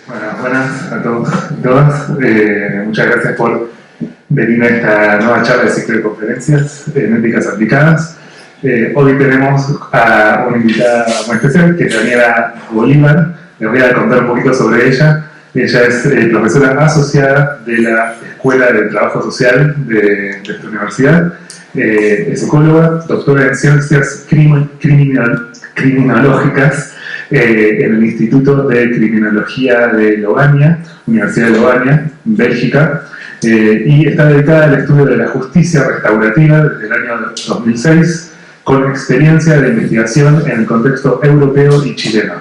Bueno, buenas a todos y todas. Muchas gracias por venir a esta nueva charla de ciclo de conferencias en éticas aplicadas. Hoy tenemos a una invitada muy especial, que es Daniela Bolívar. Les voy a contar un poquito sobre ella. Ella es profesora asociada de la Escuela de Trabajo Social de esta universidad. Es psicóloga, doctora en ciencias criminológicas en el Instituto de Criminología de Logania, Universidad de Logania, Bélgica, y está dedicada al estudio de la justicia restaurativa desde el año 2006, con experiencia de investigación en el contexto europeo y chileno.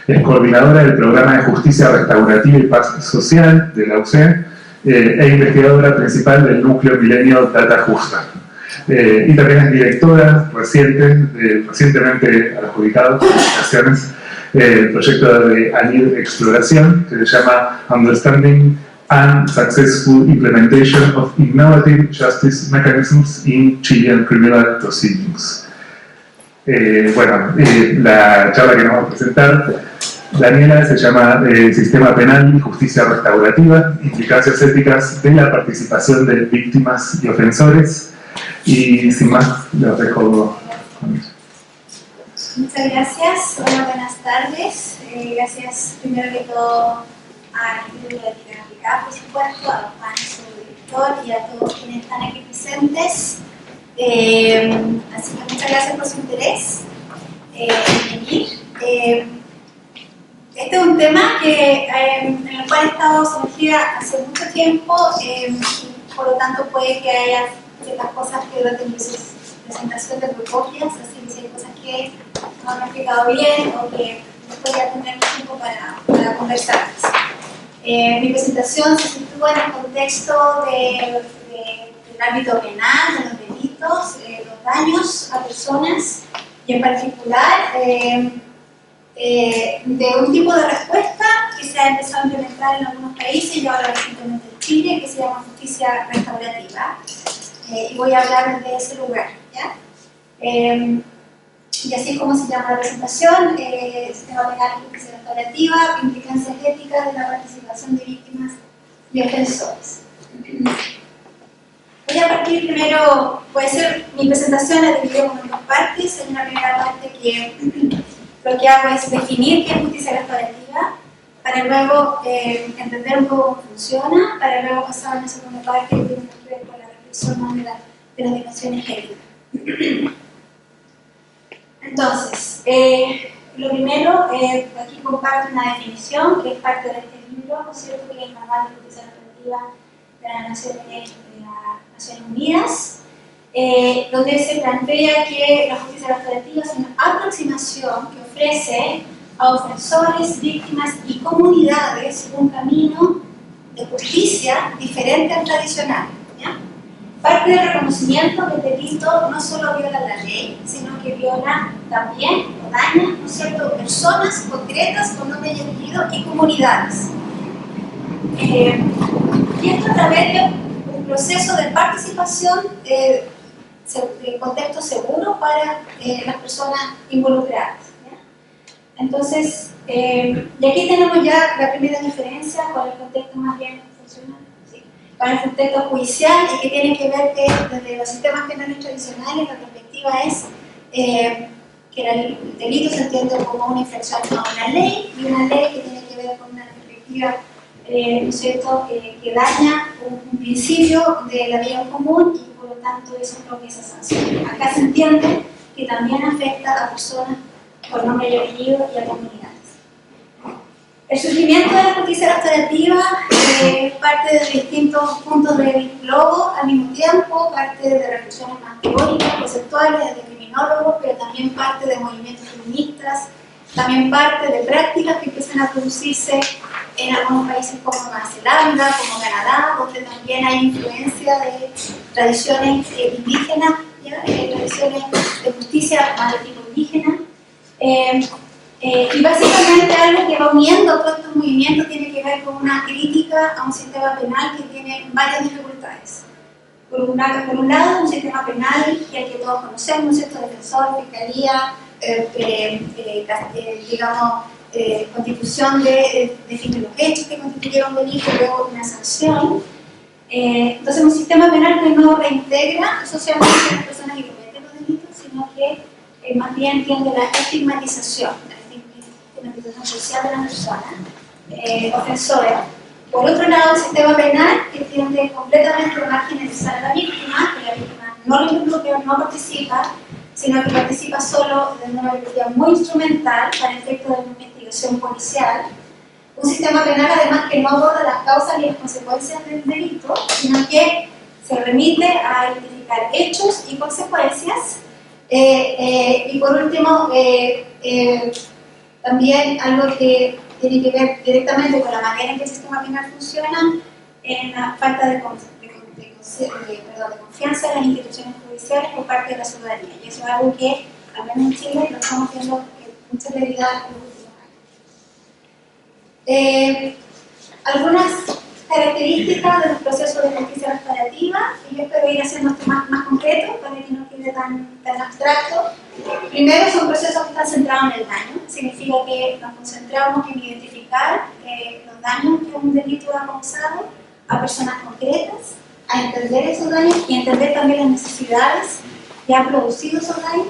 Es coordinadora del programa de justicia restaurativa y paz social de la UC e investigadora principal del núcleo Milenio Data Justa. Y también es directora recientemente adjudicado el proyecto de ANID Exploración, que se llama Understanding and Successful Implementation of Innovative Justice Mechanisms in Chilean Criminal Proceedings. La charla que nos vamos a presentar, Daniela, se llama Sistema Penal y Justicia Restaurativa, implicancias éticas de la participación de víctimas y ofensores. Y sin más, los dejo con eso. Muchas gracias. Hola, buenas tardes. Gracias primero que todo al Instituto de Ética Aplicada, por supuesto, a Juan, su director, y a todos quienes están aquí presentes. Así que muchas gracias por su interés en venir. Este es un tema en el cual he estado sumergida hace mucho tiempo, y por lo tanto puede que haya ciertas cosas que durante mi presentación de propias, así que si hay cosas que no han explicado bien o que después ya tener tiempo para conversar. Mi presentación se sitúa en el contexto del ámbito penal, de los delitos, los daños a personas y en particular de un tipo de respuesta que se ha empezado a implementar en algunos países y ahora recientemente en Chile, que se llama justicia restaurativa. Y voy a hablar desde ese lugar, ¿ya? Y así es como se llama la presentación, Sistema Penal y Justicia Restaurativa, implicancias éticas de la participación de víctimas y ofensores. Voy a partir primero, puede ser, mi presentación la dividimos en dos partes. En una primera parte que lo que hago es definir qué es justicia restaurativa, para luego entender un poco cómo funciona, para luego pasar a una segunda parte que tiene que ver con la reflexión más de las dimensiones éticas. Entonces, lo primero, aquí comparto una definición que es parte de este libro, ¿no es cierto?, que es el Manual de Justicia Restaurativa de las Naciones Unidas, donde se plantea que la justicia restaurativa es una aproximación que ofrece a ofensores, víctimas y comunidades un camino de justicia diferente al tradicional, ¿ya? Parte del reconocimiento que el delito no solo viola la ley, sino que viola también o daña, ¿no es cierto?, personas concretas con nombre y apellido y comunidades. Y esto a través de un proceso de participación de contexto seguro para las personas involucradas, ¿ya? Entonces, y aquí tenemos ya la primera diferencia con el contexto más bien funcional, ¿sí?, con el contexto judicial, y que tiene que ver que desde los sistemas penales tradicionales la perspectiva es que el delito se entiende como una infracción a una ley, y una ley que tiene que ver con una perspectiva ¿no es cierto?, que daña un principio de la vida común, y por lo tanto eso es lo que se sanciona. Acá se entiende que también afecta a personas por nombre y apellido y a comunidades. El surgimiento de la justicia restaurativa parte de distintos puntos de globo al mismo tiempo, parte de reflexiones más teóricas, conceptuales, de criminólogos, pero también parte de movimientos feministas, también parte de prácticas que empiezan a producirse en algunos países como Nueva Zelanda, como Canadá, donde también hay influencia de tradiciones indígenas, tradiciones de justicia más de tipo indígena. Y básicamente algo que va uniendo todos estos movimientos tiene que ver con una crítica a un sistema penal que tiene varias dificultades. Por un lado, un sistema penal que el que todos conocemos, ¿cierto?, defensor, fiscalía, digamos, constitución de definir los hechos que constituyeron delito y luego una sanción. Entonces, un sistema penal que no reintegra socialmente a las personas que cometen los delitos, sino que más bien tiende a la estigmatización social de la persona ofensora. Por otro lado, el sistema penal que tiende completamente a marginalizar a la víctima, que la víctima no lo involucra, no participa, sino que participa solo de una perspectiva muy instrumental para efectos de una investigación policial. Un sistema penal, además, que no aborda las causas ni las consecuencias del delito, sino que se remite a identificar hechos y consecuencias. Y por último, también algo que tiene que ver directamente con la manera en que el sistema penal funciona, en la falta de confianza en las instituciones judiciales por parte de la ciudadanía. Y eso es algo que, al menos en Chile, lo estamos viendo con mucha claridad en los últimos años. Algunas características de los procesos de justicia restaurativa, y yo espero ir haciendo esto más concreto para que no quede tan abstracto. Primero, son procesos que están centrados en el daño, significa que nos concentramos en identificar los daños que un delito ha causado a personas concretas, a entender esos daños y entender también las necesidades que han producido esos daños.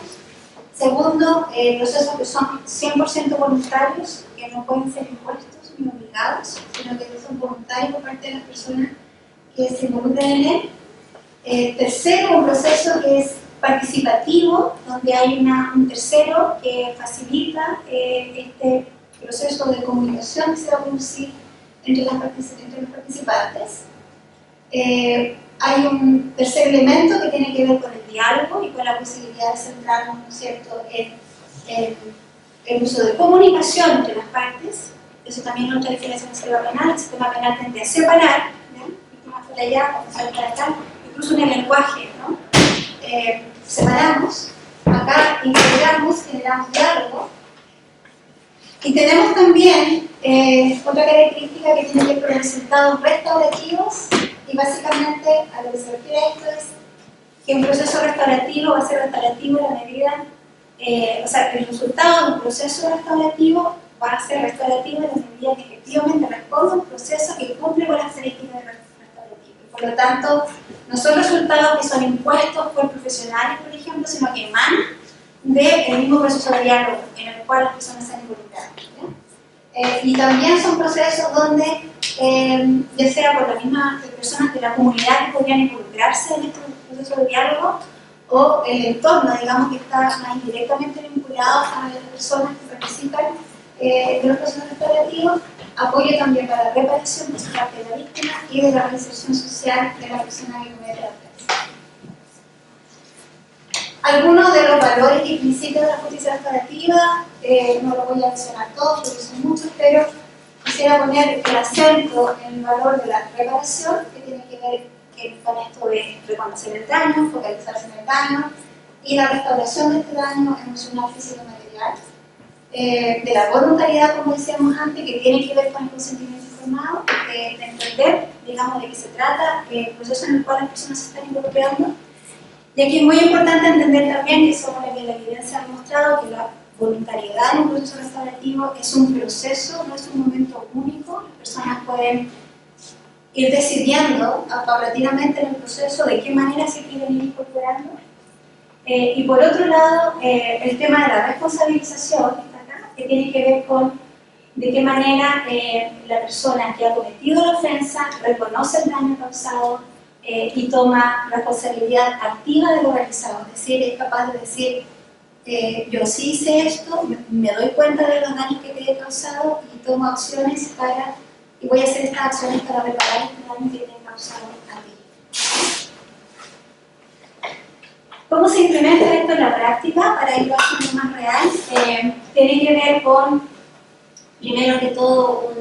Segundo, procesos que son 100% voluntarios, que no pueden ser impuestos ni obligados, sino que son voluntarios por parte de las personas que se involucran en él. Tercero, un proceso que es participativo, donde hay un tercero que facilita este proceso de comunicación que se va a producir entre los participantes. Hay un tercer elemento que tiene que ver con el diálogo y con la posibilidad de centrarnos, ¿no es cierto?, en el uso de comunicación entre las partes. Eso también es otra diferencia en el sistema penal. El sistema penal tiende a separar, víctimas por allá, ofensores por acá, incluso en el lenguaje, ¿no? Separamos, acá integramos, generamos diálogo. Y tenemos también otra característica que tiene que ver con los resultados restaurativos, y básicamente a lo que se refiere a esto es que un proceso restaurativo va a ser restaurativo en la medida, o sea, el resultado de un proceso restaurativo va a ser restaurativo en la medida que efectivamente responde a un proceso que cumple con las características restaurativas. Por lo tanto, no son resultados que son impuestos por profesionales, por ejemplo, sino que emanan del mismo proceso de diálogo en el cual las personas se han involucrado. Y también son procesos donde, ya sea por las mismas personas de la comunidad que podrían involucrarse en estos procesos de diálogo, o el entorno, digamos, que está más directamente vinculado a las personas que participan de los procesos restaurativos, apoyo también para la reparación por parte de la víctima y de la reinserción social de la persona que comete la ofensa. Algunos de los valores y principios de la justicia restaurativa, no los voy a mencionar todos porque son muchos, pero quisiera poner el acento en el valor de la reparación, que tiene que ver con esto de reconocer el daño, focalizarse en el daño, y la restauración de este daño emocional, físico y material. De la voluntariedad, como decíamos antes, que tiene que ver con el consentimiento informado, de entender, digamos, de qué se trata, el proceso en el cual las personas se están involucrando. Y aquí es muy importante entender también que sobre la evidencia ha demostrado que la voluntariedad en un proceso restaurativo es un proceso, no es un momento único. Las personas pueden ir decidiendo paulatinamente en el proceso de qué manera se quieren ir incorporando. Y por otro lado, el tema de la responsabilización, que tiene que ver con de qué manera la persona que ha cometido la ofensa reconoce el daño causado y toma responsabilidad activa de lo realizado, es decir, es capaz de decir yo sí hice esto, me doy cuenta de los daños que te he causado y tomo acciones y voy a hacer estas acciones para reparar este daño que te he causado a ti. ¿Cómo se implementa esto en la práctica para irlo haciendo más real? Tiene que ver con, primero que todo,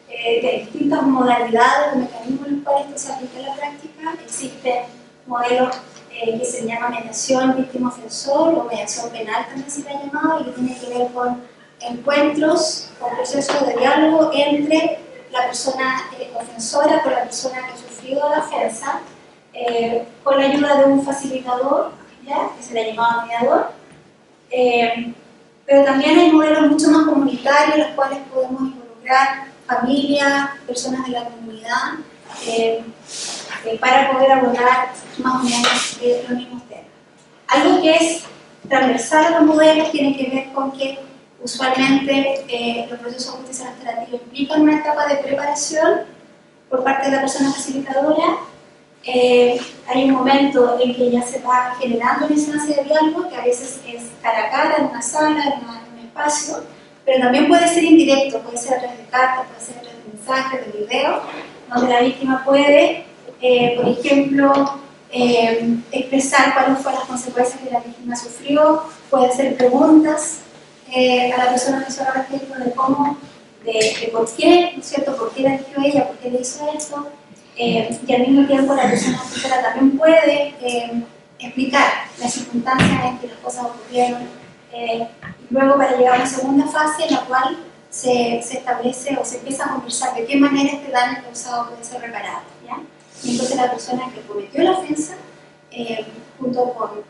de distintas modalidades o mecanismos en los cuales esto se aplica en la práctica. Existen modelos que se llaman mediación víctima-ofensor o mediación penal, también se le ha llamado, y que tiene que ver con encuentros, con procesos de diálogo entre la persona ofensora con la persona que ha sufrido la ofensa, con la ayuda de un facilitador, ¿ya?, que se le ha llamado mediador. Pero también hay modelos mucho más comunitarios comunitarios, los cuales podemos involucrar familias, personas de la comunidad, para poder abordar más o menos los mismos temas. Algo que es transversal a los modelos tiene que ver con que usualmente los procesos de justicia restaurativa implican una etapa de preparación por parte de la persona facilitadora. Hay un momento en que ya se va generando una instancia de diálogo, que a veces es cara a cara, en una sala, en un espacio, pero también puede ser indirecto, puede ser a través de cartas, puede ser a través de mensajes, de videos, donde la víctima puede, por ejemplo, expresar cuáles fueron las consecuencias que la víctima sufrió, puede hacer preguntas a la persona que respecto de cómo, de por qué, ¿no es cierto?, por qué la eligió ella, por qué le hizo eso, y al mismo tiempo la persona acusada también puede explicar las circunstancias en que las cosas ocurrieron, y luego para llegar a una segunda fase en la cual se establece o se empieza a conversar de qué manera este daño causado puede ser reparado, ¿ya? Y entonces la persona que cometió la ofensa, junto con ¿no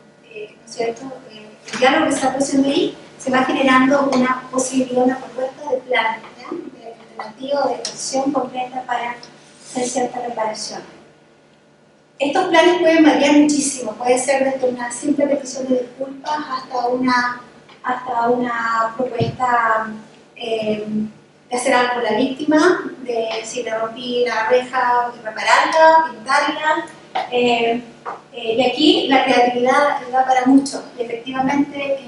es cierto?, el diálogo que se está produciendo ahí, se va generando una posibilidad, una propuesta de plan, ¿ya?, de alternativa, de acción concreta para hacer cierta reparación. Estos planes pueden variar muchísimo, puede ser desde una simple petición de disculpas hasta una propuesta de hacer algo por la víctima, de si le rompí la reja, repararla, pintarla, y aquí la creatividad da para mucho, y efectivamente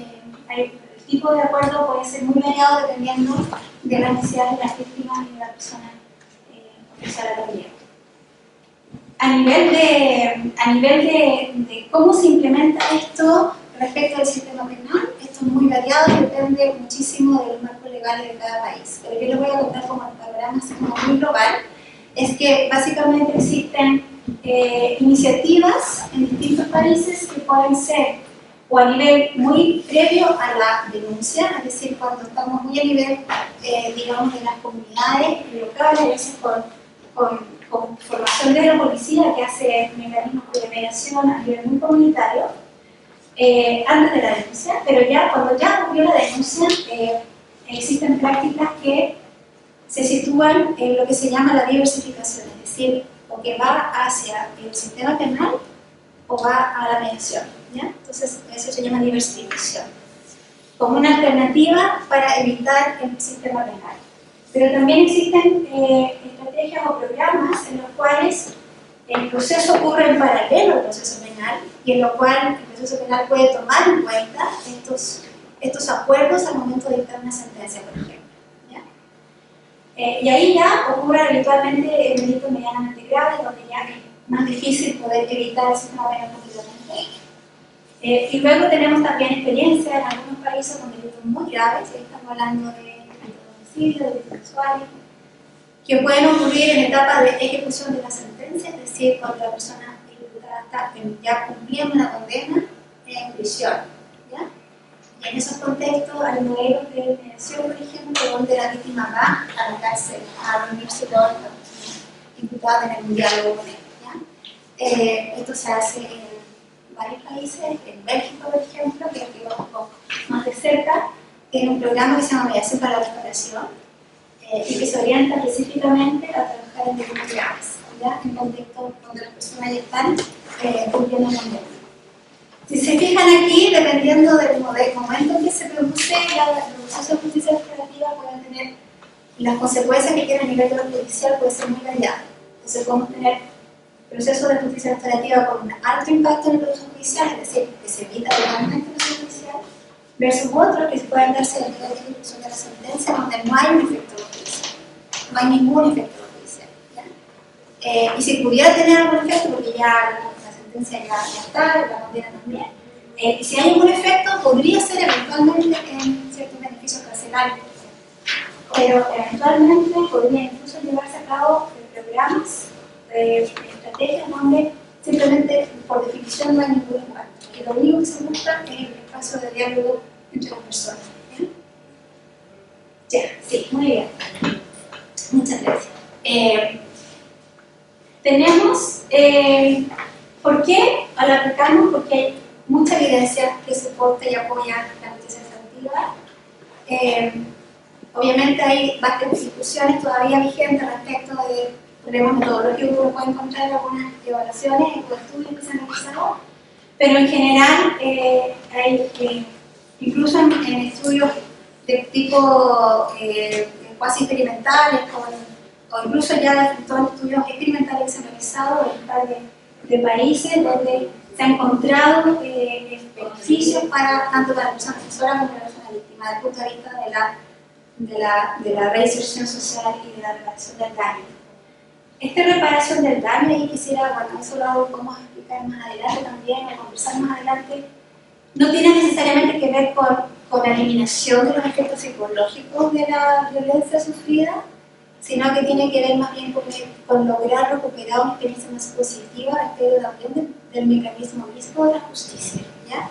el tipo de acuerdo puede ser muy variado dependiendo de las necesidades de las víctimas y de la persona ofensora también. A nivel de cómo se implementa esto respecto al sistema penal, esto es muy variado y depende muchísimo de los marcos legales de cada país. Pero yo les voy a contar como el panorama así como muy global, es que básicamente existen iniciativas en distintos países que pueden ser o a nivel muy previo a la denuncia, es decir, cuando estamos muy a nivel, digamos, de las comunidades locales, a veces con formación de la policía que hace mecanismos de mediación a nivel muy comunitario, antes de la denuncia, pero ya cuando ya ocurrió la denuncia, existen prácticas que se sitúan en lo que se llama la diversificación, es decir, o que va hacia el sistema penal o va a la mediación, ¿ya? Entonces eso se llama diversificación, como una alternativa para evitar el sistema penal. Pero también existen estrategias o programas en los cuales el proceso ocurre en paralelo al proceso penal y en lo cual el proceso penal puede tomar en cuenta estos acuerdos al momento de dictar una sentencia, por ejemplo, ¿ya? Y ahí ya ocurre habitualmente el delito medianamente grave, donde ya es más difícil poder evitar el sistema penal completamente. Y luego tenemos también experiencia en algunos países con delitos muy graves, ahí estamos hablando de delitos sexuales, que pueden ocurrir en etapa de ejecución de la sentencia, es decir, cuando la persona ejecutada está ya cumpliendo una condena en prisión, ¿ya? Y en esos contextos hay modelos de mediación, por ejemplo, donde la víctima va a la cárcel a reunirse con la persona imputada en algún diálogo con él, ¿ya? Esto se hace en varios países, en Bélgica, por ejemplo, que es que conozco más de cerca, tiene un programa que se llama Mediación para la Restauración, y que se orienta específicamente a trabajar en delitos graves, ¿ya?, en contextos donde las personas ya están cumpliendo condena. Si se fijan aquí, dependiendo del momento en que se produce los procesos de justicia restaurativa, pueden tener las consecuencias que tiene a nivel de lo judicial, puede ser muy variado. Entonces podemos tener procesos de justicia restaurativa con un alto impacto en el proceso judicial, es decir, que se evita totalmente el proceso judicial, versus otros que pueden darse a nivel de ejecución de la sentencia, donde no hay un efecto judicial, no hay ningún efecto judicial, ¿ya? Y si pudiera tener algún efecto, porque ya la sentencia ya está, la condena también, y si hay algún efecto, podría ser eventualmente en ciertos beneficios carcelarios, pero eventualmente podría incluso llevarse a cabo programas, estrategias donde simplemente por definición no hay ningún impacto, y lo único que se busca es el espacio de diálogo entre las personas. Ya, sí, muy bien. Muchas gracias. Tenemos, ¿por qué la aplicamos? Porque hay mucha evidencia que soporta y apoya la justicia restaurativa. Obviamente hay bastantes discusiones todavía vigentes respecto de problemas metodológicos que uno puede encontrar en algunas evaluaciones o estudios que se han realizado, pero en general hay incluso en estudios de tipo cuasi experimentales o incluso ya en todos los estudios experimentales que se han realizado en un par de países donde se han encontrado beneficios tanto para la persona ofensora como para la persona víctima desde el punto de vista de la reinserción social y de la reparación del daño. Esta reparación del daño, y quisiera, bueno, eso lo podemos explicar más adelante también, o conversar más adelante, no tiene necesariamente que ver con la eliminación de los efectos psicológicos de la violencia sufrida, sino que tiene que ver más bien con lograr recuperar una experiencia más positiva respecto también del mecanismo mismo de la justicia, ¿ya?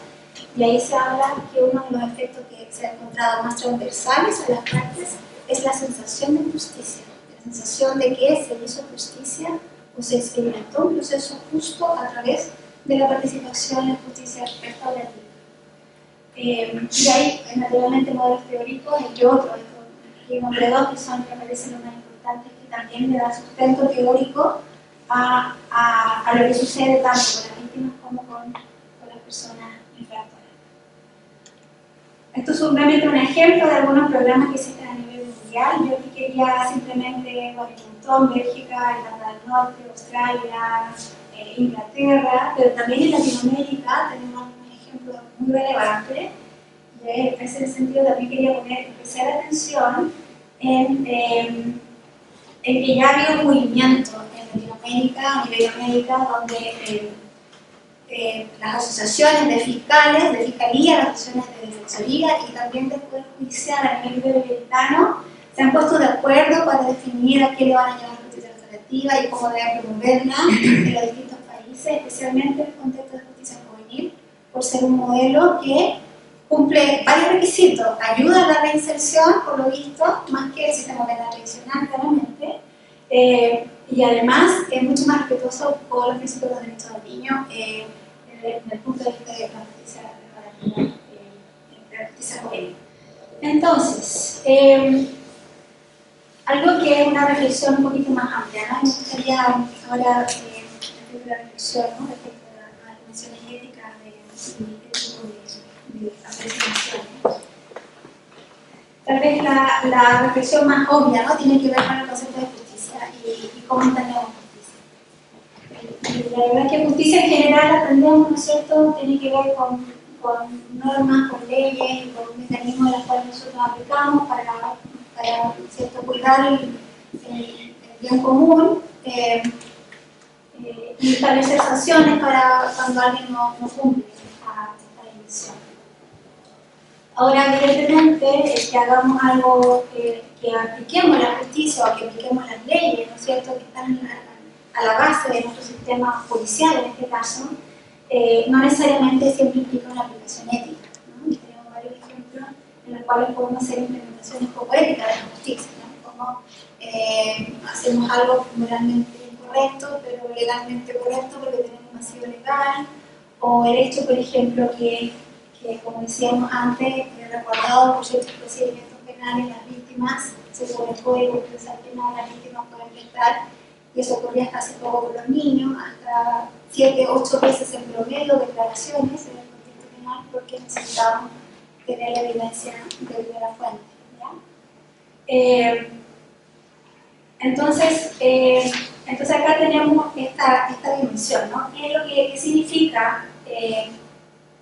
Y ahí se habla que uno de los efectos que se ha encontrado más transversales a las partes es la sensación de justicia, la sensación de que se hizo justicia o se experimentó un proceso justo a través de la participación en justicia restaurativa. Y hay naturalmente modelos teóricos, entre otros, y nombre dos que son, me parecen los más importantes, que también le da sustento teórico a lo que sucede tanto con las víctimas como con las personas infractoras. Esto es simplemente un ejemplo de algunos programas que existen a nivel mundial. Yo aquí quería simplemente, bueno, un montón, Bélgica, Irlanda del Norte, Australia, Inglaterra, pero también en Latinoamérica tenemos un ejemplo muy relevante. Y en ese sentido también quería poner especial atención en que ya ha habido movimiento en Latinoamérica, en Iberoamérica, donde las asociaciones de fiscales, de fiscalía, las asociaciones de defensoría y también del Poder Judicial a nivel iberoamericano se han puesto de acuerdo para definir a qué le van a llamar justicia restaurativa y cómo deben promoverla en los distintos países, especialmente en el contexto de justicia juvenil, por ser un modelo que cumple varios requisitos, ayuda a la reinserción, por lo visto, más que el sistema penal tradicional, claramente, y además es mucho más respetuoso con los principios de los derechos del niño desde el punto de vista de la justicia juvenil. Entonces, algo que es una reflexión un poquito más amplia, ¿no? Me gustaría ahora respecto a la reflexión, ¿no? Respecto a las dimensiones éticas de aproximación. Tal vez la reflexión más obvia, ¿no? Tiene que ver con el concepto de justicia y cómo entendemos justicia. Y la verdad es que justicia en general aprendemos, ¿no es cierto? Tiene que ver con normas, con leyes y con mecanismos de los cuales nosotros aplicamos para ¿cierto? Cuidar el bien común y establecer sanciones para cuando alguien no cumple esta dimensión. Ahora, evidentemente, que hagamos algo que apliquemos la justicia o que apliquemos las leyes, ¿no es cierto?, que están a la base de nuestro sistema policial, en este caso, no necesariamente siempre implica una aplicación ética, ¿no? Y tenemos varios ejemplos en los cuales podemos hacer implementaciones como éticas de la justicia, ¿no? Como hacemos algo moralmente incorrecto, pero legalmente correcto porque tenemos un vacío legal, o el hecho, por ejemplo, que como decíamos antes, recordado por ciertos procedimientos penales, las víctimas, según el Código Procesal Penal, las víctimas pueden prestar, y eso ocurría hasta hace poco con los niños, hasta 7-8 veces en promedio declaraciones en el contexto penal porque necesitaban tener la evidencia de la fuente, ¿ya? Entonces acá tenemos esta dimensión, ¿no? ¿Qué es lo que significa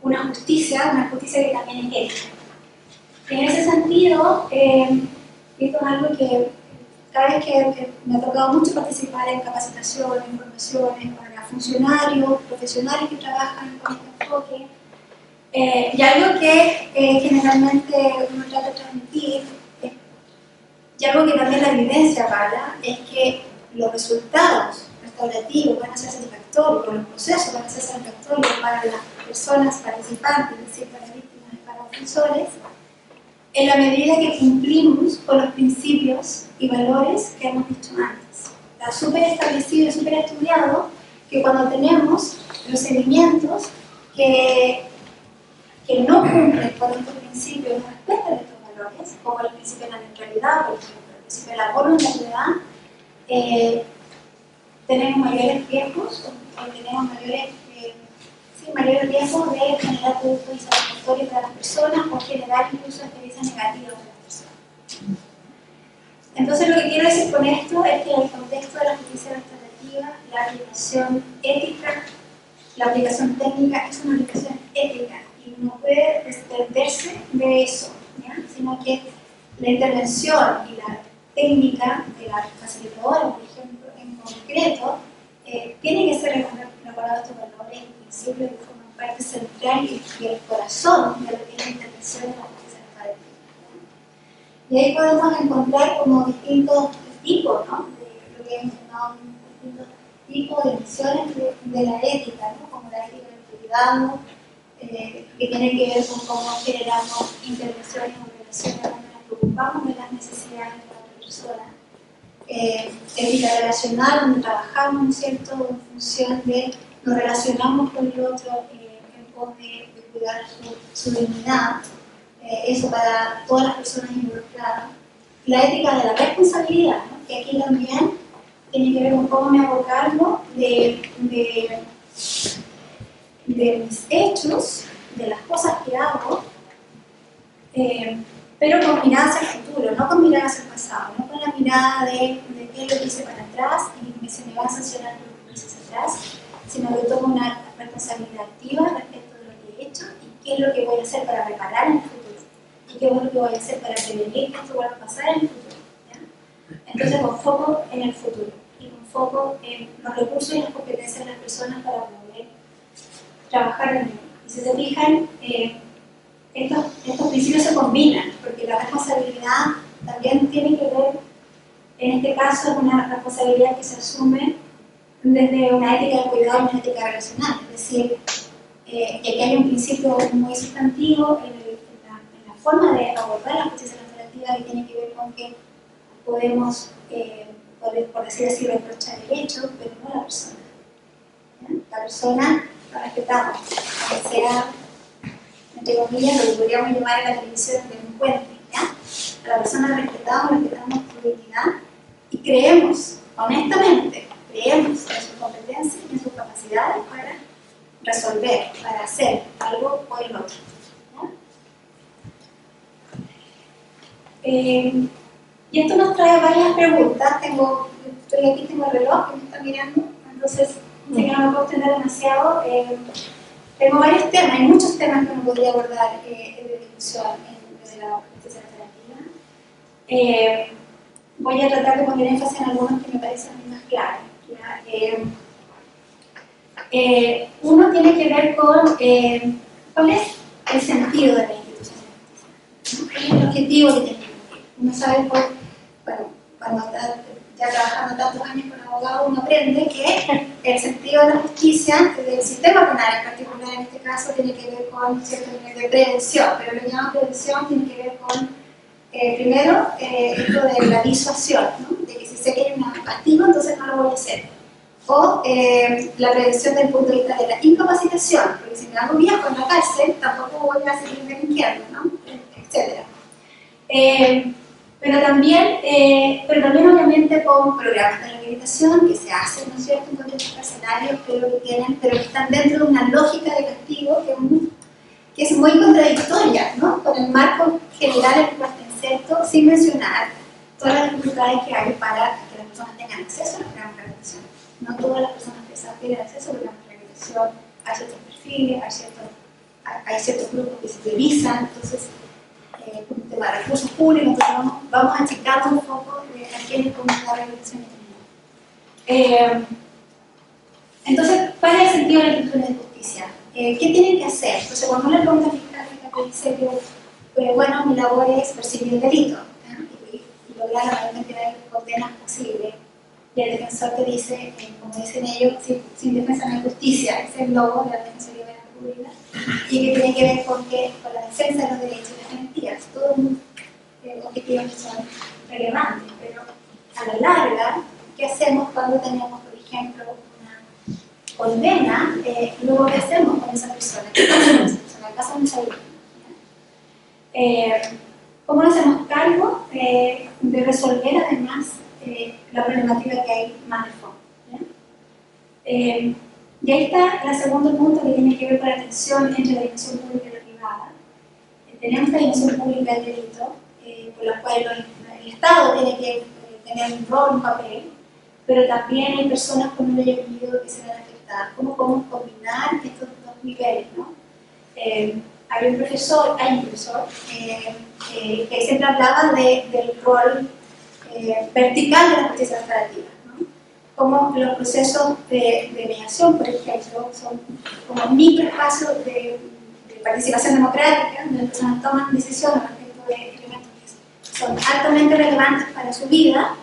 una justicia que también es ética? En ese sentido, esto es algo que cada vez que me ha tocado mucho participar en capacitaciones, en formaciones para funcionarios, profesionales que trabajan con este enfoque, y algo que generalmente uno trata de transmitir, y algo que también la evidencia avala, es que los resultados restaurativos van a ser satisfactorios, los procesos van a ser satisfactorios para las personas participantes, es decir, para víctimas y para ofensores, en la medida que cumplimos con los principios y valores que hemos dicho antes. Está súper establecido y súper estudiado que cuando tenemos procedimientos que no cumplen con estos principios, no respetan estos valores, como el principio de la neutralidad, por ejemplo, el principio de la voluntariedad, tenemos mayores riesgos, tenemos mayores riesgos de generar productos insatisfactorios para las personas o generar incluso experiencias negativas para las personas. Entonces, lo que quiero decir con esto es que en el contexto de la justicia restaurativa, la aplicación ética, la aplicación técnica es una aplicación ética y no puede desprenderse de eso, ¿ya? Sino que la intervención y la técnica de la facilitadora, por ejemplo, en concreto, tiene que ser elaborado estos valores y principios que forman parte central y el corazón de lo que es la intervención en la justicia restaurativa. Y ahí podemos encontrar como distintos tipos, ¿no? De lo que hemos llamado distintos tipos de misiones de la ética, ¿no? Como la ética del cuidado, que tiene que ver con cómo generamos intervenciones o relaciones donde nos preocupamos de las necesidades de la otra persona. Ética relacional, donde trabajamos, ¿no es cierto?, en función de nos relacionamos con el otro en pos de cuidar su dignidad. Eso para todas las personas involucradas. La ética de la responsabilidad, ¿no? Que aquí también tiene que ver con cómo me hago cargo de mis hechos, de las cosas que hago, pero con mirada hacia el futuro, no con mirada hacia el pasado, no con la mirada de qué es lo que hice para atrás y se me va a sancionar por lo que hice hacia atrás, sino que tomo una responsabilidad activa respecto de lo que he hecho y qué es lo que voy a hacer para reparar en el futuro. Y qué es lo que voy a hacer para prevenir que esto vuelva a pasar en el futuro, ¿ya? Entonces, con foco en el futuro y con foco en los recursos y las competencias de las personas para poder trabajar en ello. Y si se fijan, estos principios se combinan, porque la responsabilidad también tiene que ver, en este caso, es una responsabilidad que se asume desde una ética de cuidado y una ética relacional, es decir, que aquí hay un principio muy sustantivo en la forma de abordar la justicia restaurativa que tiene que ver con que podemos, por decir así, reprochar el hecho, pero no la persona. ¿Ya? La persona la respetamos, aunque sea, entre comillas, lo que podríamos llamar en la televisión delincuente. A la persona la respetamos su dignidad y creemos, honestamente, en sus competencias y en sus capacidades para resolver, para hacer algo por el otro. Y esto nos trae varias preguntas. Tengo el reloj que me está mirando, entonces sé que no me puedo extender demasiado. Tengo varios temas, hay muchos temas que uno podría abordar de discusión desde la justicia restaurativa. Voy a tratar de poner énfasis en algunos que me parecen más claros. Uno tiene que ver con cuál es el sentido de la institución de justicia, cuál es el objetivo que tiene. Uno sabe, cuando está ya trabajando tantos años con abogados, uno aprende que el sentido de la justicia, del sistema penal en particular en este caso, tiene que ver con cierto nivel de prevención, pero lo que llaman prevención tiene que ver con, primero, esto de la disuasión, ¿no? De que si sé que hay un castigo, entonces no lo voy a hacer. O la prevención desde el punto de vista de la incapacitación, porque si me hago viejo en la cárcel, tampoco voy a seguir delinquiendo, ¿no? Etcétera. Pero también obviamente con programas de rehabilitación que se hacen, ¿no es cierto?, en contextos carcelarios, pero que están dentro de una lógica de castigo que es muy contradictoria, ¿no?, con el marco general en el cual está inserto, sin mencionar todas las dificultades que hay para que las personas tengan acceso a los programas de rehabilitación. No todas las personas pesadas tienen acceso a los programas de rehabilitación, hay ciertos perfiles, hay ciertos grupos que se priorizan, entonces un tema de recursos públicos, entonces vamos a achicar un poco de a quiénes podemos dar rehabilitación y entonces, ¿cuál es el sentido de la institución de justicia? ¿Qué tienen que hacer? Entonces, cuando uno le pregunta al fiscal, dice que, bueno, mi labor es perseguir el delito, ¿eh? y lograr la mayor cantidad de condenas posible. Y el defensor te dice, como dicen ellos, sin defensa no hay justicia, es el logo de la Defensoría Penal Pública, y que tiene que ver con la defensa de los derechos y las garantías, todos objetivos que son relevantes, pero a la larga, ¿qué hacemos cuando tenemos, por ejemplo, una condena? Luego, ¿qué hacemos con esa persona? ¿Qué pasa con esa persona? ¿Qué pasa con esa víctima? ¿Cómo nos hacemos cargo de resolver además la problemática que hay más de fondo? Y ahí está el segundo punto que tiene que ver con la tensión entre la dimensión pública y la privada. Tenemos la dimensión pública del delito, por la cual el Estado tiene que tener un rol, un papel, pero también hay personas con un ley apellido que se van a afectar. ¿Cómo podemos combinar estos dos niveles, ¿no? Hay un profesor que siempre hablaba del rol vertical de la justicia restaurativa, ¿no? Como los procesos de mediación, por ejemplo, son como microespacios de participación democrática, donde las personas toman decisiones respecto de elementos que son altamente relevantes para su vida,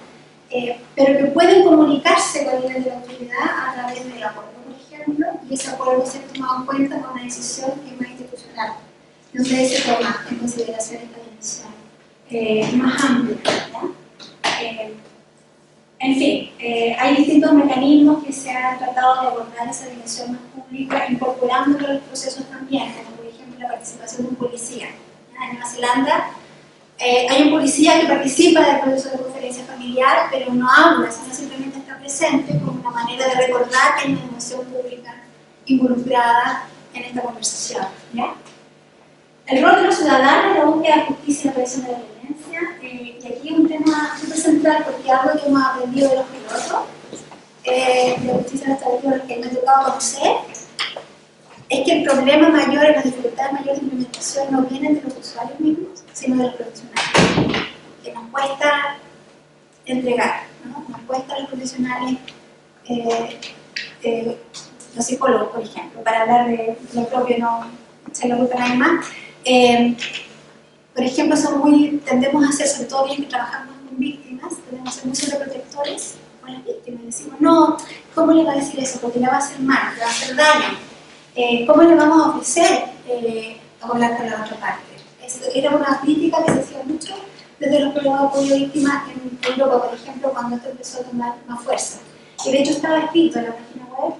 pero que pueden comunicarse con el nivel de la autoridad a través del acuerdo, por ejemplo, y ese acuerdo se ha tomado en cuenta con una decisión que es más institucional, donde se toma en consideración esta dimensión más amplia, ¿ya? En fin, hay distintos mecanismos que se han tratado de abordar esa dimensión más pública, incorporándolo a los procesos también, como por ejemplo la participación de un policía. ¿Ya? En Nueva Zelanda hay un policía que participa del proceso de conferencia familiar, pero no habla, sino simplemente está presente como una manera de recordar que hay una dimensión pública involucrada en esta conversación. ¿Ya? El rol de los ciudadanos en la búsqueda de justicia y la prevención de la violencia, y aquí es un tema súper central porque algo que hemos aprendido de los pilotos de justicia restaurativa, los que me ha tocado conocer, es que el problema mayor y las dificultades mayores de implementación no vienen de los usuarios mismos, sino de los profesionales, que nos cuesta entregar, ¿no? Nos cuesta a los profesionales, los psicólogos, por ejemplo, para hablar de lo propio, no se lo culpa a nadie más. Por ejemplo, tendemos a ser, sobre todo bien que trabajamos con víctimas, tendemos a ser muy sobreprotectores con las víctimas. Decimos, no, ¿cómo le va a decir eso? Porque le va a hacer mal, le va a hacer daño. ¿Cómo le vamos a ofrecer hablar con la otra parte? Era una crítica que se hacía mucho desde los programas de apoyo a víctimas en Europa, por ejemplo, cuando esto empezó a tomar más fuerza. Y de hecho estaba escrito en la página web.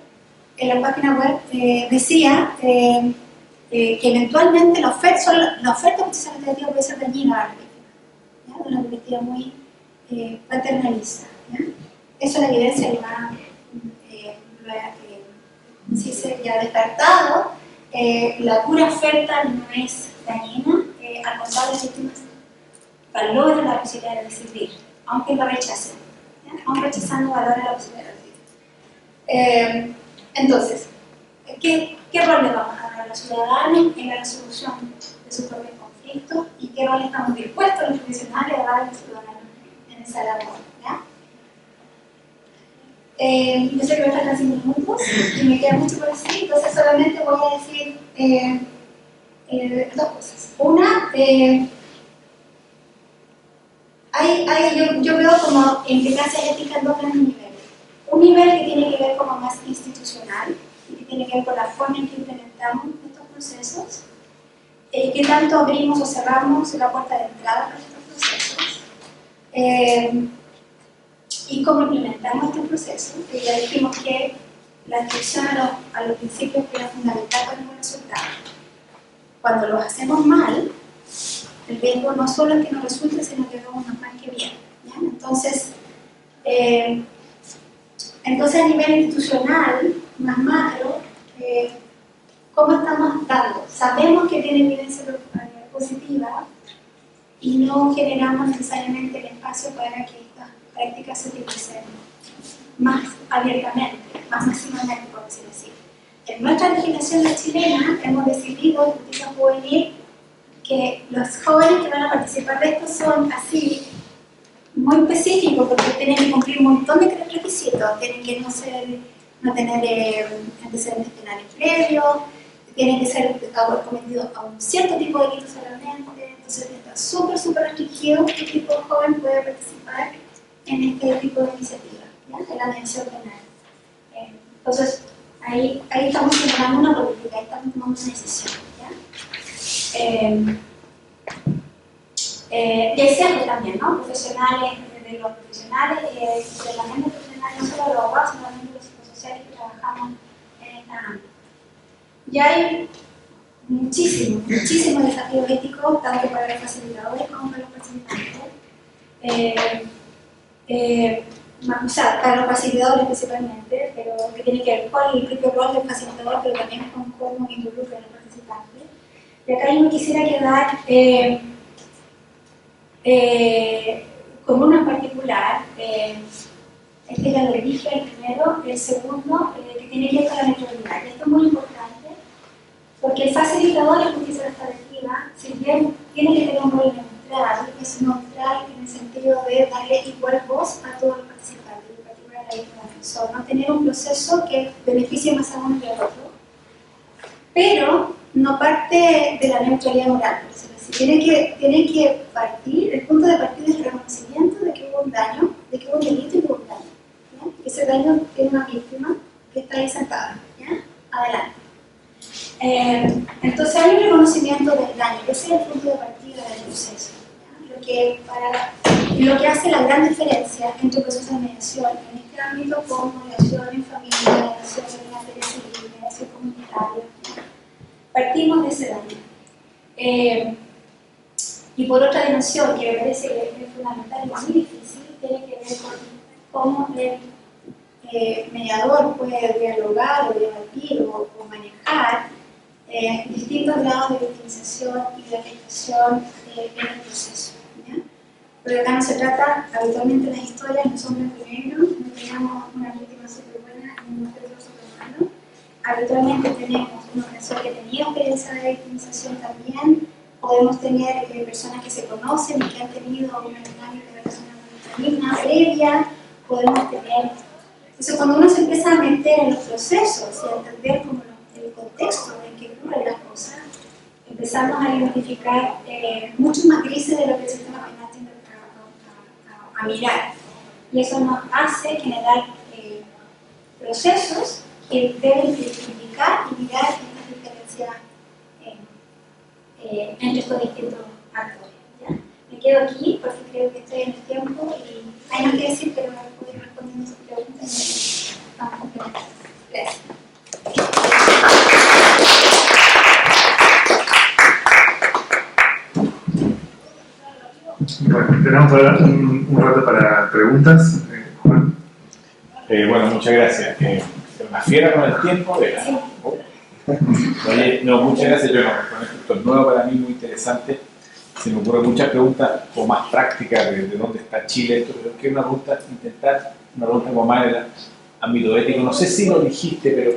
En la página web decía que eventualmente la oferta de justicia restaurativa puede ser dañina a la víctima, ¿ya? De una perspectiva muy paternalista, ¿ya? Eso la evidencia lo ha ya descartado. La pura oferta no es dañina, al contrario, las víctimas valoran la posibilidad de decidir, aunque lo rechacen, ¿ya? Aún rechazando valoran la posibilidad de decidir. Entonces, ¿qué rol le vamos a dar a los ciudadanos en la resolución de sus propios conflictos y qué rol estamos dispuestos los profesionales a dar a los ciudadanos en esa labor? ¿Ya? Yo sé que me faltan 5 minutos y me queda mucho por decir, entonces solamente voy a decir dos cosas. Una, yo veo como implicancias éticas en dos grandes niveles. Un nivel que tiene que ver como más institucional y que tiene que ver con la forma en que implementamos estos procesos, qué tanto abrimos o cerramos la puerta de entrada para estos procesos, y cómo implementamos estos procesos, que ya dijimos que la atención a los principios que era fundamental para los resultados. Cuando los hacemos mal, el riesgo no solo es que nos resulte, sino que hagamos más mal que bien, ¿ya? Entonces a nivel institucional, más macro, ¿cómo estamos dando? Sabemos que tiene evidencia positiva y no generamos necesariamente el espacio para que estas prácticas se utilicen más abiertamente, más masivamente, por así decir. En nuestra legislación chilena hemos decidido en justicia juvenil que los jóvenes que van a participar de esto son así, muy específicos, porque tienen que cumplir un montón de requisitos, tienen que no tener antecedentes penales previos, tienen que haber cometido a un cierto tipo de delitos solamente, entonces está súper restringido qué tipo de joven puede participar en este tipo de iniciativa, ¿ya? En la dimensión penal. Entonces, ahí estamos generando una política, ahí estamos tomando una decisión, ¿ya? Y hay ciertos también, ¿no? Profesionales, de los profesionales, de la mente profesional, no solo de los abogados, sino también de los psicosociales que trabajamos en esta ámbito. Y hay muchísimos desafíos éticos, tanto para los facilitadores como para los participantes. O sea, para los facilitadores principalmente, pero que tiene que ver con el propio rol del facilitador, pero también con cómo involucra a los participantes. Y acá yo me quisiera quedar con uno en particular. Este ya lo dije, el primero. El segundo, que tiene que ver con la neutralidad. Y esto es muy importante, porque el facilitador de justicia restaurativa, si bien tiene que tener un rol neutral, es neutral en el sentido de darle igual voz a todos los participantes, en particular a la víctima defensor, no tener un proceso que beneficie más a uno que a otro, pero no parte de la neutralidad moral, por decirlo así. Tiene que partir, el punto de partida es el reconocimiento de que hubo un daño, de que hubo un delito y que hubo un daño. ¿Ya? Ese daño tiene una víctima que está ahí sentada. ¿Ya? Adelante. Entonces hay un reconocimiento del daño, ese es el punto de partida del proceso. Lo que hace la gran diferencia entre procesos de mediación en este ámbito como mediación en familia, mediación en materia civil, mediación comunitaria. Partimos de ese daño. Y por otra dimensión que me parece que es fundamental y muy difícil, tiene que ver con cómo el mediador puede dialogar o debatir o manejar distintos grados de victimización y de afectación en el proceso. ¿Ya? Pero acá no se trata, habitualmente las historias no son blanco y negro, no tenemos una víctima súper buena ni un ofensor súper malo. Habitualmente tenemos un ofensor que tenía experiencia de victimización también, podemos tener personas que se conocen y que han tenido una dinámica de relacionamiento previa, podemos tener... Entonces, cuando uno se empieza a meter en los procesos y a entender como el contexto en que ocurren las cosas, empezamos a identificar muchos más grises de lo que el sistema penal tiende a mirar. Y eso nos hace generar procesos que deben identificar y mirar estas diferencias entre estos distintos actores. ¿Ya? Me quedo aquí porque creo que estoy en el tiempo y hay más que decir, pero no puedo ir respondiendo sus preguntas. Vamos a complementar. Gracias. Bueno, tenemos ahora un rato para preguntas. Juan. Bueno, muchas gracias. Una fiera con el tiempo. Oye, no, muchas gracias. Yo con esto es nuevo para mí, muy interesante. Se me ocurren muchas preguntas o más prácticas de dónde está Chile. Esto, pero quiero intentar una pregunta como más en el ámbito ético. No sé si lo dijiste, pero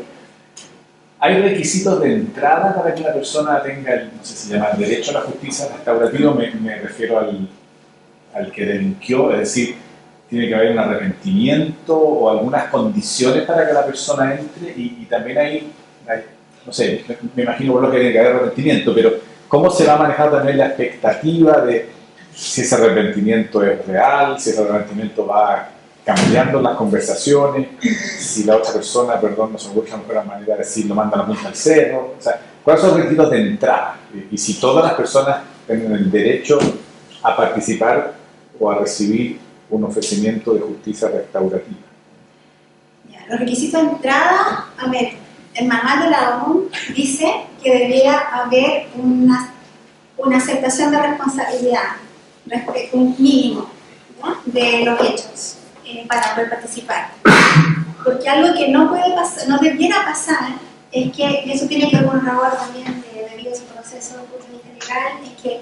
¿hay requisitos de entrada para que una persona tenga no sé si se llama el derecho a la justicia restaurativa? Me refiero al que delinquió, es decir, tiene que haber un arrepentimiento o algunas condiciones para que la persona entre y también hay, no sé, me imagino por lo que tiene que haber arrepentimiento, pero ¿cómo se va a manejar también la expectativa de si ese arrepentimiento es real, si ese arrepentimiento va cambiando las conversaciones, si la otra persona, perdón, no se me gusta una manera de decir, lo manda a la punta al cerro? O sea, ¿cuáles son los requisitos de entrada? Y si todas las personas tienen el derecho a participar o a recibir un ofrecimiento de justicia restaurativa. Ya, los requisitos de entrada, a ver, el manual de la ONU dice que debería haber una aceptación de responsabilidad, un mínimo, ¿no?, de los hechos para poder participar. Porque algo que no puede pasar, no debiera pasar, es que, y eso tiene que ver con un labor también debido a su proceso de justicia legal, es que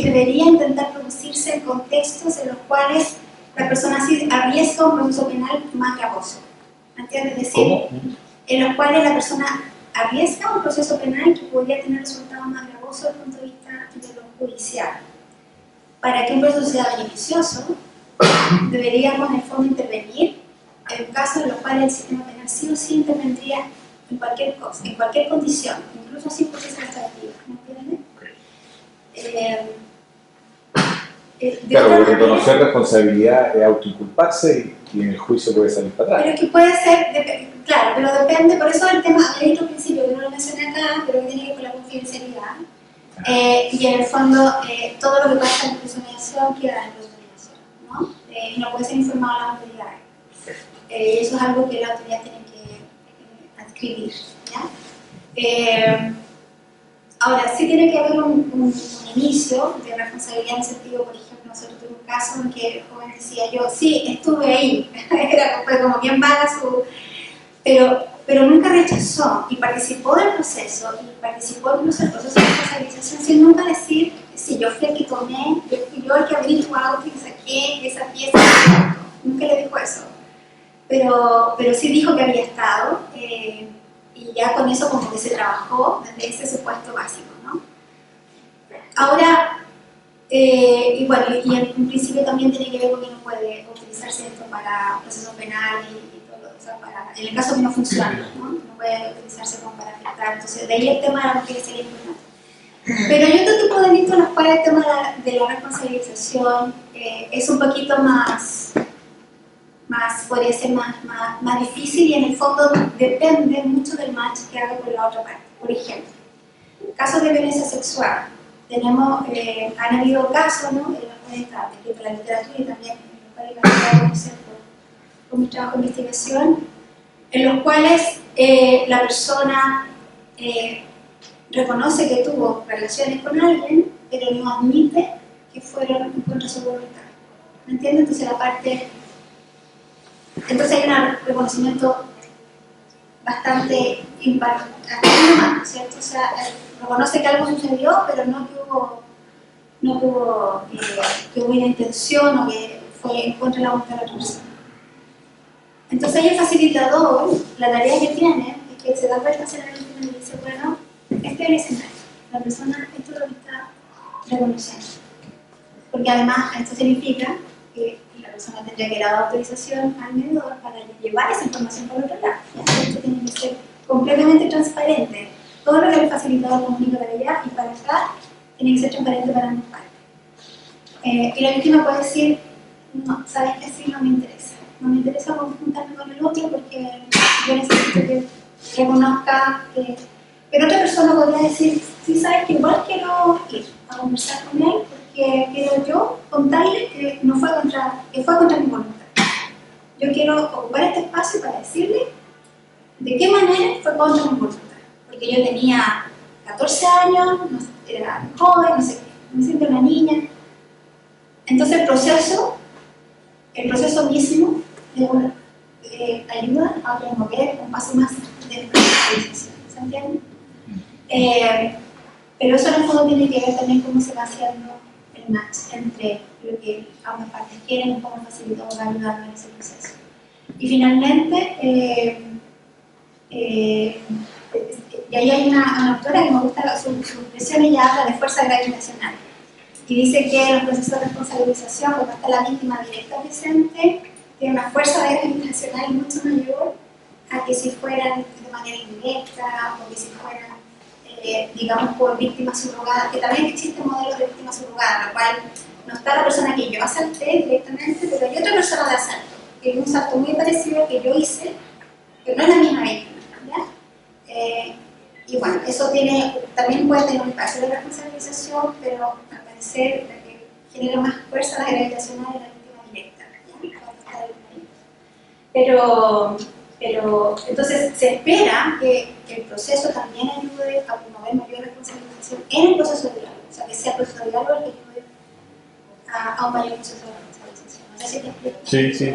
debería intentar producirse en contextos en los cuales la persona sí arriesga un proceso penal más gravoso. ¿Me entiendes? Es decir, ¿cómo? En los cuales la persona arriesga un proceso penal que podría tener resultados más gravosos desde el punto de vista de lo judicial. Para que un proceso sea beneficioso, deberíamos en el fondo intervenir en casos en los cuales el sistema penal sí o sí intervendría en cualquier cosa, en cualquier condición, incluso sin proceso restaurativo. ¿Me entiendes? Claro, reconocer responsabilidad es autoinculparse y en el juicio puede salir para atrás. Pero que puede ser, claro, pero depende, por eso el tema, hay otro principio que no lo mencioné acá, pero que tiene que ver con la confidencialidad. Y en el fondo, todo lo que pasa en la personalización queda en la personalización, ¿no? Y no puede ser informado a las autoridades. Eso es algo que la autoridad tiene que adscribir, ¿ya? Ahora, sí tiene que haber un inicio de responsabilidad en el sentido, por ejemplo, nosotros tuvimos un caso en que el joven decía, yo sí, estuve ahí, fue como bien vaga pero nunca rechazó y participó del proceso, y participó incluso del proceso de responsabilización sin nunca decir, sí, yo fui el que tomé, yo fui yo el que abrí tu auto y saqué esa pieza, nunca le dijo eso, pero sí dijo que había estado, y ya con eso como que se trabajó desde ese supuesto básico, ¿no? Ahora, y bueno, y en principio también tiene que ver con que no puede utilizarse esto para procesos penales y todo lo, o sea, en el caso que no funcione, ¿no? No puede utilizarse como para afectar, entonces de ahí el tema de la mujer sería importante. Pero hay otro tipo de delitos en los cuales el tema de la responsabilización es un poquito más podría ser más difícil y en el fondo depende mucho del match que haga con la otra parte. Por ejemplo, casos de violencia sexual. Han habido casos, ¿no? En los cuales está escrito en la literatura y también en los cuales me ha conocer por mi trabajo de investigación, en los cuales la persona reconoce que tuvo relaciones con alguien, pero no admite que fueron en contra de su voluntad. ¿Me entiendes? Entonces hay un reconocimiento bastante impactante, ¿cierto? O sea, reconoce que algo sucedió, pero no que hubo una intención o que fue en contra de la voluntad de la otra persona. Entonces el facilitador, la tarea que tiene es que se da vuelta hacia la víctima y le dice, bueno, este es el escenario, la persona esto es lo que está reconociendo. Porque además esto significa que la persona tendría que dar autorización al mediador para llevar esa información para el otro lado. Esto tiene que ser completamente transparente. Todo lo que el facilitador comunica para allá y para acá tiene que ser transparente para ambas partes. Y la víctima puede decir, no, sabes que sí, no me interesa. No me interesa juntarme con el otro porque yo necesito que reconozca que... Pero otra persona podría decir, sí, sabes que igual quiero ir a conversar con él porque quiero yo contarle que no fue contra mi voluntad. Yo quiero ocupar este espacio para decirle de qué manera fue contra mi voluntad. Porque yo tenía 14 años, era joven, no sé qué, me siento una niña. Entonces el proceso mismo ayuda a promover un paso más de responsabilización, ¿se entiende? Pero eso en el fondo tiene que ver también cómo se va haciendo el match entre lo que ambas partes quieren y cómo el facilitador va ayudando en ese proceso. Y finalmente, y ahí hay una autora que me gusta su expresión, ella habla de fuerza gravitacional. Y dice que en los procesos de responsabilización, cuando está la víctima directa presente, tiene una fuerza gravitacional mucho mayor a que si fueran de manera indirecta o que si fueran, digamos, por víctimas subrogadas, que también existen modelos de víctimas subrogadas, en lo cual no está la persona que yo asalté directamente, pero hay otra persona de asalto, que es un salto muy parecido al que yo hice, pero no es la misma víctima, ¿ya? Y bueno, eso también puede tener un paso de responsabilización, pero al parecer la que genera más fuerza la gravitacional es la víctima directa, ¿ya? Pero entonces se espera que el proceso también ayude a promover mayor responsabilización en el proceso de diálogo, o sea, que sea el proceso de diálogo el que ayude a un mayor proceso de responsabilización. No sé si te explico. Sí,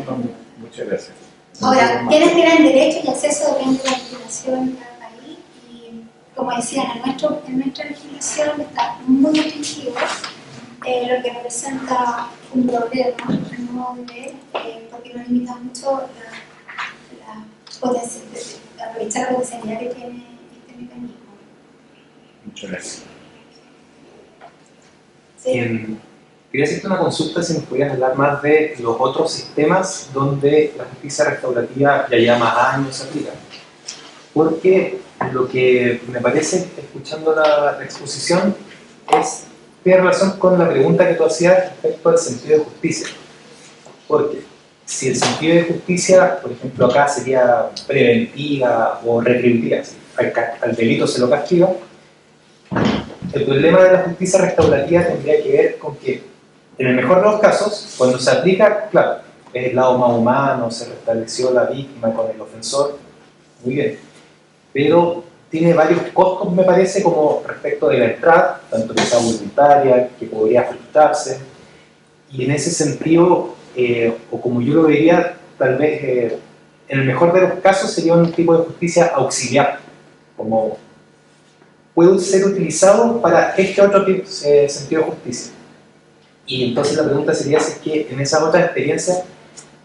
muchas gracias. Ahora, quienes tienen derecho y acceso depende de la legislación en cada país y, como decían, en nuestra legislación está muy restringido, lo que representa un problema, en modo de ver, porque nos limita mucho aprovechar la potencialidad que tiene este mecanismo. Muchas gracias. Sí. Quería hacerte una consulta si nos pudieras hablar más de los otros sistemas donde la justicia restaurativa ya lleva más años se aplica. Porque lo que me parece, escuchando la exposición, tiene relación con la pregunta que tú hacías respecto al sentido de justicia. Porque si el sentido de justicia, por ejemplo, acá sería preventiva o retributiva, si al delito se lo castiga, el problema de la justicia restaurativa tendría que ver con que, en el mejor de los casos, cuando se aplica, claro, es el lado más humano, se restableció la víctima con el ofensor, muy bien. Pero tiene varios costos, me parece, como respecto de la entrada, tanto que sea voluntaria, que podría frustrarse, y en ese sentido, o como yo lo vería, tal vez, en el mejor de los casos sería un tipo de justicia auxiliar, como puede ser utilizado para este otro tipo, sentido de justicia. Y entonces la pregunta sería si es que en esas otras experiencias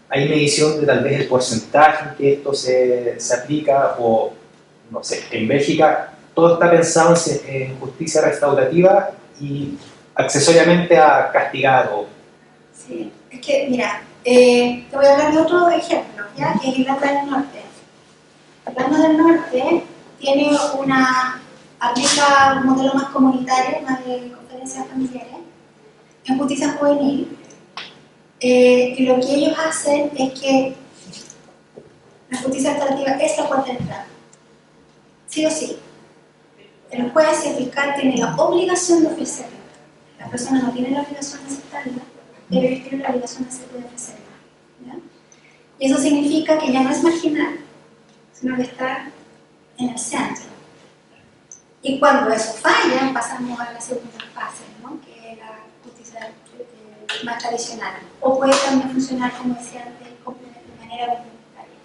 hay medición de tal vez el porcentaje en que esto se aplica, o no sé, en Bélgica todo está pensado en justicia restaurativa y accesoriamente a castigar. Sí, es que, mira, te voy a hablar de otro ejemplo, ¿ya? Que es Irlanda del Norte. Irlanda del Norte tiene aplica un modelo más comunitario, más de conferencias familiares, en justicia juvenil. Y lo que ellos hacen es que la justicia restaurativa es la puerta de entrada, sí o sí. El juez y el fiscal tienen la obligación de ofrecerla. La persona no tiene la obligación de aceptarla, pero ellos tienen la obligación de ofrecerla, ¿ya? Y eso significa que ya no es marginal, sino que está en el centro. Y cuando eso falla, pasamos a la segunda fase, ¿no? Que es la justicia más tradicional. O puede también funcionar, como decía antes, de manera complementaria.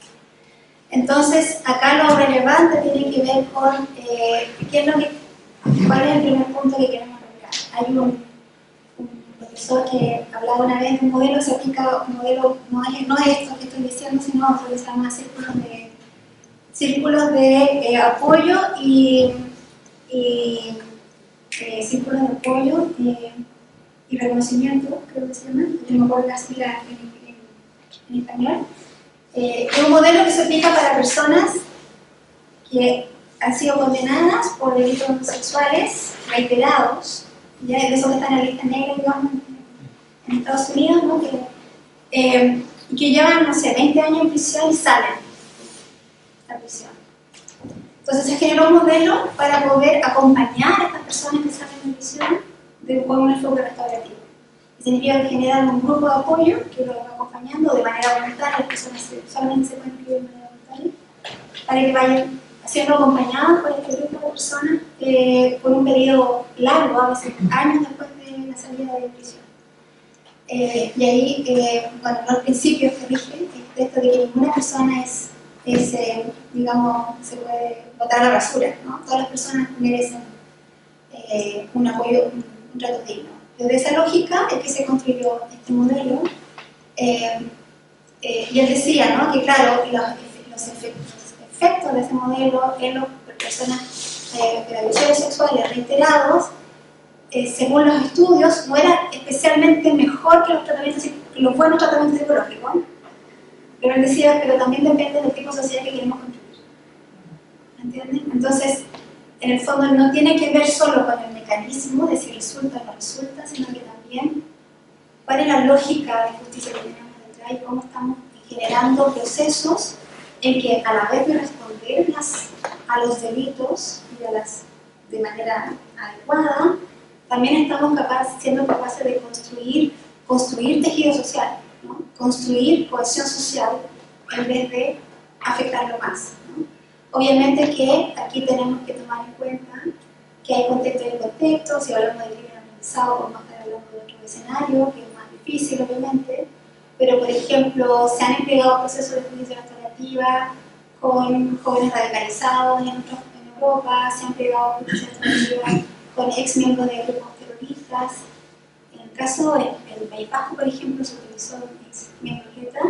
Entonces, acá lo relevante tiene que ver con cuál es el primer punto que queremos lograr. Hay un profesor que hablaba una vez de un modelo, se aplica un modelo, no es esto que estoy diciendo, sino otro que se llama círculos de apoyo y círculos de apoyo y reconocimiento, creo que se llama, no me acuerdo la sigla en español. Es un modelo que se aplica para personas que han sido condenadas por delitos sexuales reiterados, ya de esos que están en la lista negra, digamos, en Estados Unidos, ¿no? Que llevan, no sé, 20 años en prisión y salen de la prisión. Entonces se generó un modelo para poder acompañar a estas personas que salen de prisión con un enfoque restaurativo. Significa que generan un grupo de apoyo que lo va acompañando de manera voluntaria, las personas solamente se pueden inscribir de manera voluntaria, para que vayan siendo acompañados por este grupo de personas por un periodo largo, a veces años después de la salida de prisión. Y ahí, bueno, los principios que rigen, esto de que ninguna persona digamos, se puede botar a la basura, ¿no? Todas las personas merecen un apoyo, un trato digno. Desde esa lógica es que se construyó este modelo, y él decía, ¿no? Que claro, los efectos de ese modelo en las personas de abusos sexuales reiterados, según los estudios, no era especialmente mejor que los buenos tratamientos psicológicos, pero él decía, pero también depende del tipo de sociedad que queremos construir. ¿Entienden? Entonces, en el fondo no tiene que ver solo con el mecanismo de si resulta o no resulta, sino que también cuál es la lógica de justicia que tenemos detrás y cómo estamos generando procesos en que a la vez de responder a los delitos y de manera adecuada, también estamos siendo capaces de construir tejido social, ¿no? Construir cohesión social en vez de afectarlo más, ¿no? Obviamente que aquí tenemos que tomar en cuenta que hay contexto y contexto. Si hablamos de crimen organizado, vamos a estar hablando de otro escenario que es más difícil, obviamente, pero por ejemplo se han empleado procesos de justicia restaurativa con jóvenes radicalizados en Europa, se han empleado justicia restaurativa con ex miembros de grupos terroristas. En el caso del País Vasco, por ejemplo, se utilizó un ex miembro ETA,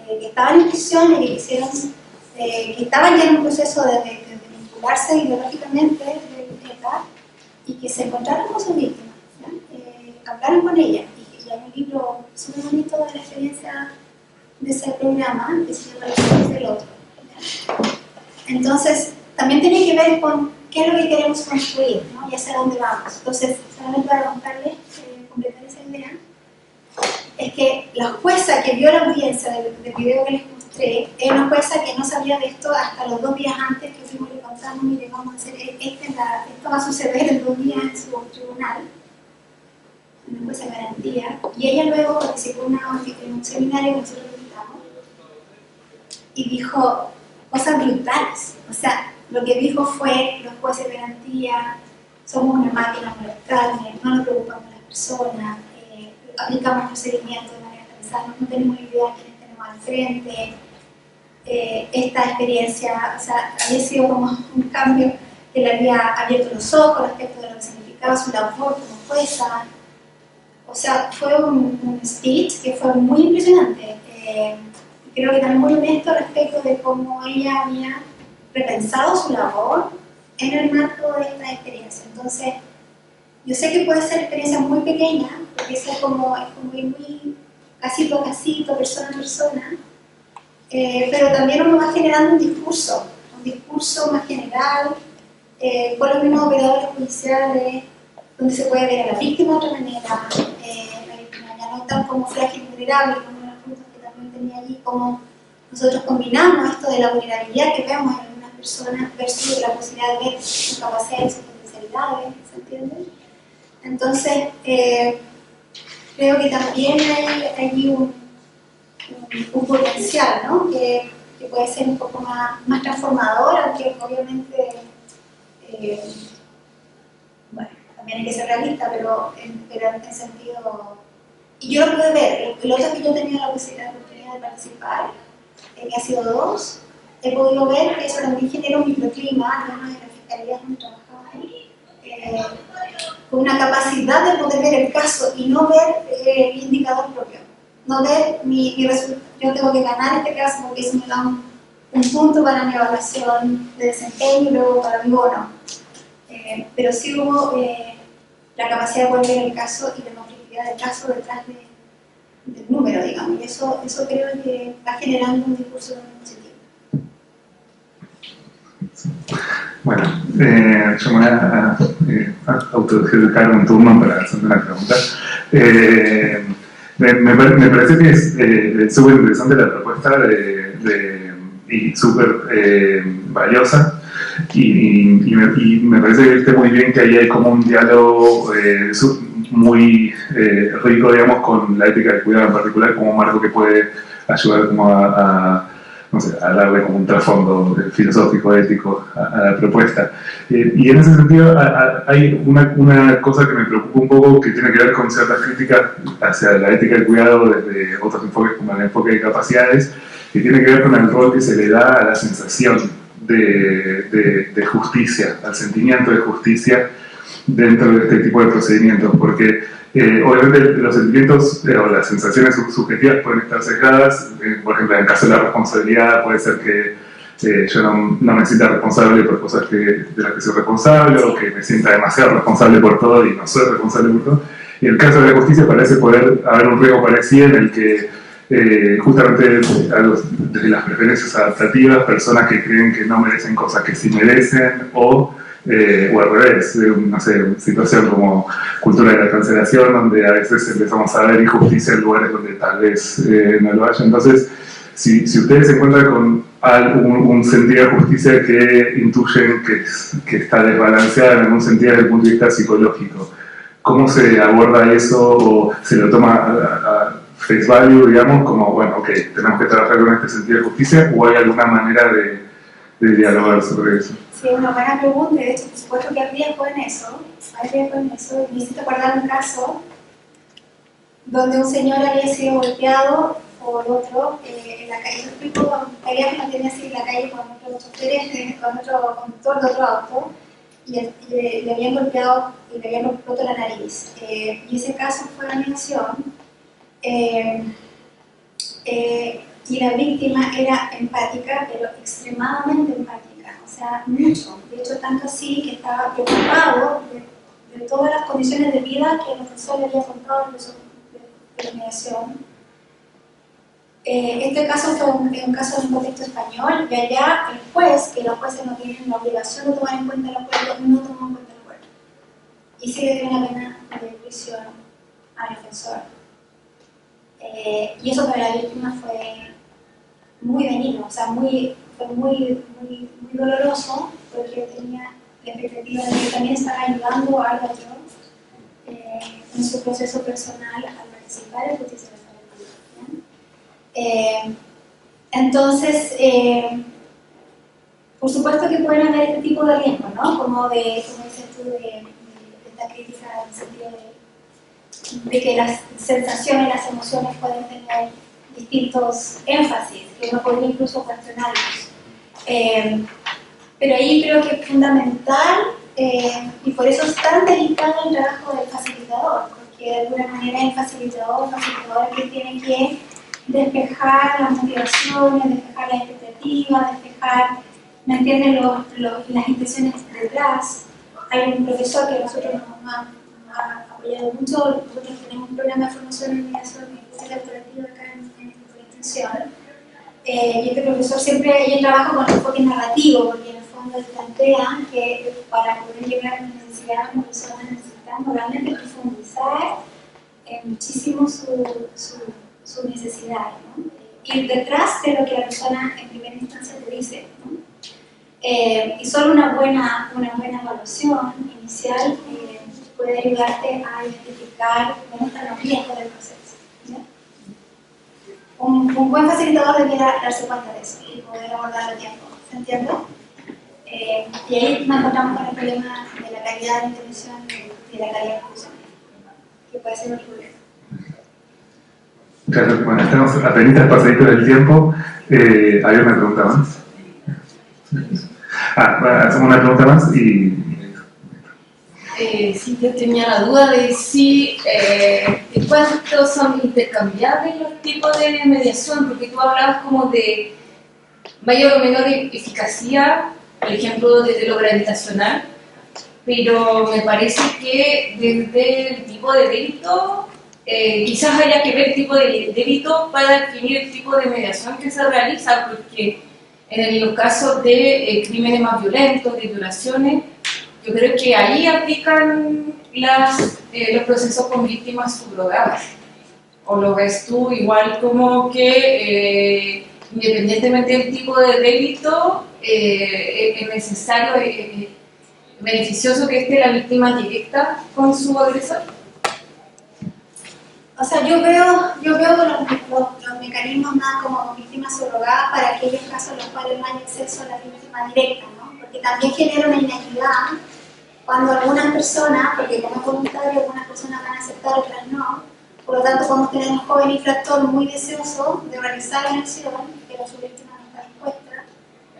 que estaban en prisión y que estaban ya en un proceso de vincularse ideológicamente de ETA y que se encontraron con sus víctimas, hablaron con ellas. Y hay un libro súper bonito de la experiencia de ese programa que se llama Los Ojos del Otro, ¿ya? Entonces, también tiene que ver con qué es lo que queremos construir, ¿no? Y hacia dónde vamos. Entonces, solamente para contarles, completar esa idea, es que la jueza que vio la audiencia del video que les mostré es una jueza que no sabía de esto hasta los 2 días antes, que fuimos y le contamos, mire, vamos a hacer esto va a suceder en 2 días en su tribunal, una jueza de garantía, y ella luego participó en un seminario que nosotros invitamos y dijo cosas brutales. O sea, lo que dijo fue: los jueces de garantía somos una máquina para el carne, no nos preocupamos de las personas, aplicamos procedimientos de manera organizada, no tenemos idea de quiénes tenemos al frente. Esta experiencia, o sea, había sido como un cambio que le había abierto los ojos respecto de lo que significaba su labor como jueza. O sea, fue un speech que fue muy impresionante. Creo que también muy honesto respecto de cómo ella había repensado su labor en el marco de esta experiencia. Entonces, yo sé que puede ser experiencia muy pequeña, porque es como ir muy casito a casito, persona a persona, pero también uno va generando un discurso más general, con los mismos operadores judiciales, donde se puede ver a la víctima de otra manera, la víctima ya no tan como frágil y vulnerable, como una de las puntos que también tenía allí, como nosotros combinamos esto de la vulnerabilidad que vemos en algunas personas versus la posibilidad de ver sus capacidades y sus potencialidades, ¿se entiende? Entonces, creo que también hay allí un potencial, ¿no? que puede ser un poco más transformador, aunque obviamente, bueno, también hay que ser realista, pero en sentido... Y yo lo pude ver, el otro que yo tenía la oportunidad de participar, que ha sido 2, he podido ver que eso también genera un microclima, digamos, en la fiscalía donde trabajaba ahí, con una capacidad de poder ver el caso y no ver el indicador propio. No ver mi resultado, yo tengo que ganar este caso porque eso me da un punto para mi evaluación de desempeño y luego para mi bono. Pero sí hubo la capacidad de poder ver el caso y la objetividad del caso detrás del número, digamos, y eso creo que va generando un discurso muy positivo. Bueno, yo me voy a autoadjudicar un turno para hacer una pregunta. Me parece que es súper interesante la propuesta y súper valiosa, y me parece que esté muy bien que ahí hay como un diálogo muy rico, digamos, con la ética del cuidado en particular, como marco que puede ayudar como no sé, a darle como un trasfondo filosófico, ético a la propuesta. Y en ese sentido hay una cosa que me preocupa un poco, que tiene que ver con ciertas críticas hacia la ética del cuidado desde otros enfoques, como el enfoque de capacidades, que tiene que ver con el rol que se le da a la sensación de justicia, al sentimiento de justicia dentro de este tipo de procedimientos, porque obviamente los sentimientos o las sensaciones subjetivas pueden estar sesgadas. Por ejemplo, en el caso de la responsabilidad puede ser que yo no me sienta responsable por cosas de las que soy responsable, o que me sienta demasiado responsable por todo y no soy responsable por todo. Y en el caso de la justicia parece poder haber un riesgo parecido en el que justamente desde las preferencias adaptativas, personas que creen que no merecen cosas que sí merecen, o al revés, no sé, situación como cultura de la cancelación, donde a veces empezamos a ver injusticia en lugares donde tal vez no lo haya. Entonces, si ustedes se encuentran con un sentido de justicia que intuyen que está desbalanceada en algún sentido desde el punto de vista psicológico, ¿cómo se aborda eso? ¿O se lo toma a face value, digamos, como, bueno, ok, tenemos que trabajar con este sentido de justicia, o hay alguna manera de dialogar sobre eso? Sí, una buena pregunta. De hecho, por supuesto que hay riesgo en eso. Me hiciste acordar un caso donde un señor había sido golpeado por otro en la calle. El tipo había mantenido así en la calle con otro chofer, con otro conductor de otro auto, y le habían golpeado y le habían roto la nariz. Y ese caso fue animación. Y la víctima era empática, pero extremadamente empática. O sea, mucho. De hecho, tanto así que estaba preocupado de todas las condiciones de vida que el profesor le había contado en su mediación. Este caso fue un caso en un contexto español, y allá el juez, que los jueces no tienen la obligación de tomar en cuenta el acuerdo, no tomó en cuenta el acuerdo. Y sí le dio una pena de prisión al defensor. Y eso para la víctima fue muy dañino, o sea, fue muy doloroso, porque tenía la expectativa de que también estaba ayudando al otro en su proceso personal al participar en justicia restaurativa. Entonces, Por supuesto que pueden haber este tipo de riesgos, ¿no? Como dices tú, de esta crítica en el sentido de que las sensaciones, las emociones pueden tener distintos énfasis, que uno podría incluso cuestionarlos. Pero ahí creo que es fundamental, y por eso es tan delicado el trabajo del facilitador, porque de alguna manera el facilitador que tiene que despejar las motivaciones, despejar las expectativas, despejar, ¿me entienden?, las intenciones detrás. Hay un profesor que nosotros nos ha apoyado mucho, nosotros tenemos un programa de formación en mediación restaurativa acá en la extensión. Y este profesor siempre, yo trabajo con enfoque narrativo, porque en el fondo él plantea que para poder llegar a la necesidad de una persona necesitando realmente profundizar muchísimo su necesidad, ¿no? Ir detrás de lo que la persona en primera instancia te dice, ¿no? Y solo una buena evaluación inicial puede ayudarte a identificar cómo están los riesgos del proceso, ¿ya? Un buen facilitador debería darse cuenta de eso y poder abordarlo a tiempo, ¿se entiende? Y ahí nos encontramos con el problema de la calidad de la intervención y la calidad de la función, que puede ser un problema. Claro, bueno, estamos apenas pasaditos del tiempo. ¿Hay una pregunta más? Hacemos una pregunta más y... Sí, yo tenía la duda de si cuántos son intercambiables los tipos de mediación, porque tú hablabas como de mayor o menor eficacia, por ejemplo, desde lo gravitacional, pero me parece que desde el tipo de delito, quizás haya que ver el tipo de delito para definir el tipo de mediación que se realiza, porque en los casos de crímenes más violentos, de violaciones, yo creo que ahí aplican los procesos con víctimas subrogadas. ¿O lo ves tú igual como que independientemente del tipo de delito, es necesario, beneficioso que esté la víctima directa con su agresor? O sea, yo veo los mecanismos más como víctimas subrogadas para aquellos casos en los cuales no hay acceso a la víctima directa, ¿no? Porque también genera una inequidad cuando algunas personas, porque como es voluntario, algunas personas van a aceptar, otras no. Por lo tanto, podemos tener un joven infractor muy deseoso de realizar la acción, pero su víctima no está dispuesta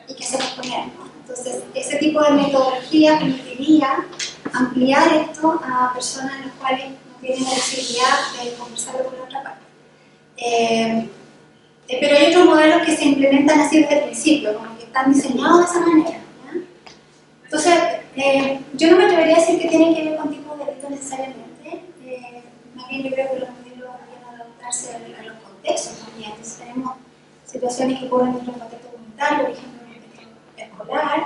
y que se posponer, ¿no? Entonces, ese tipo de metodología permitiría ampliar esto a personas en las cuales no tienen la posibilidad de conversarlo con la otra parte. Pero hay otros modelos que se implementan así desde el principio, como que están diseñados de esa manera, ¿ya? Entonces, yo no me atrevería a decir que tienen que ver con tipos de delito necesariamente. Más bien yo creo que los modelos deberían adaptarse a los contextos también. Entonces tenemos situaciones que ocurren dentro del contexto comunitario, por ejemplo, en el contexto escolar.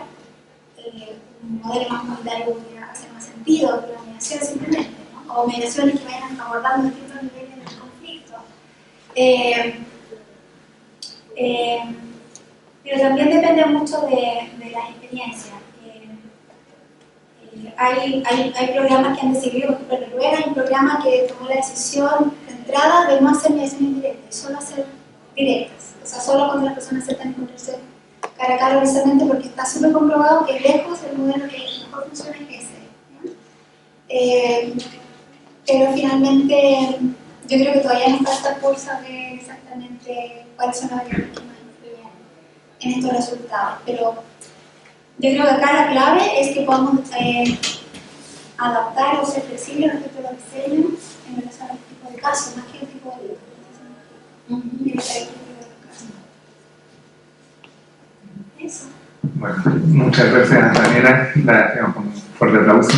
Un modelo más comunitario podría hacer más sentido que la mediación simplemente, ¿no? O mediaciones que vayan abordando distintos niveles del conflicto. Pero también depende mucho de las experiencias. Hay programas que han decidido, por ejemplo, en Noruega hay un programa que tomó la decisión de entrada de no hacer mediaciones directas, solo hacer directas. O sea, solo cuando las personas aceptan encontrarse cara a cara precisamente porque está súper comprobado que lejos el modelo que mejor funciona es ese, ¿no? Pero finalmente yo creo que todavía nos falta por saber exactamente cuáles son las variables que más influyen en estos resultados. Pero yo creo que acá la clave es que podamos adaptar o ser flexibles respecto a los diseños en relación a este tipo de casos, más que el tipo de eso. Bueno, muchas gracias, Daniela. Un fuerte aplauso.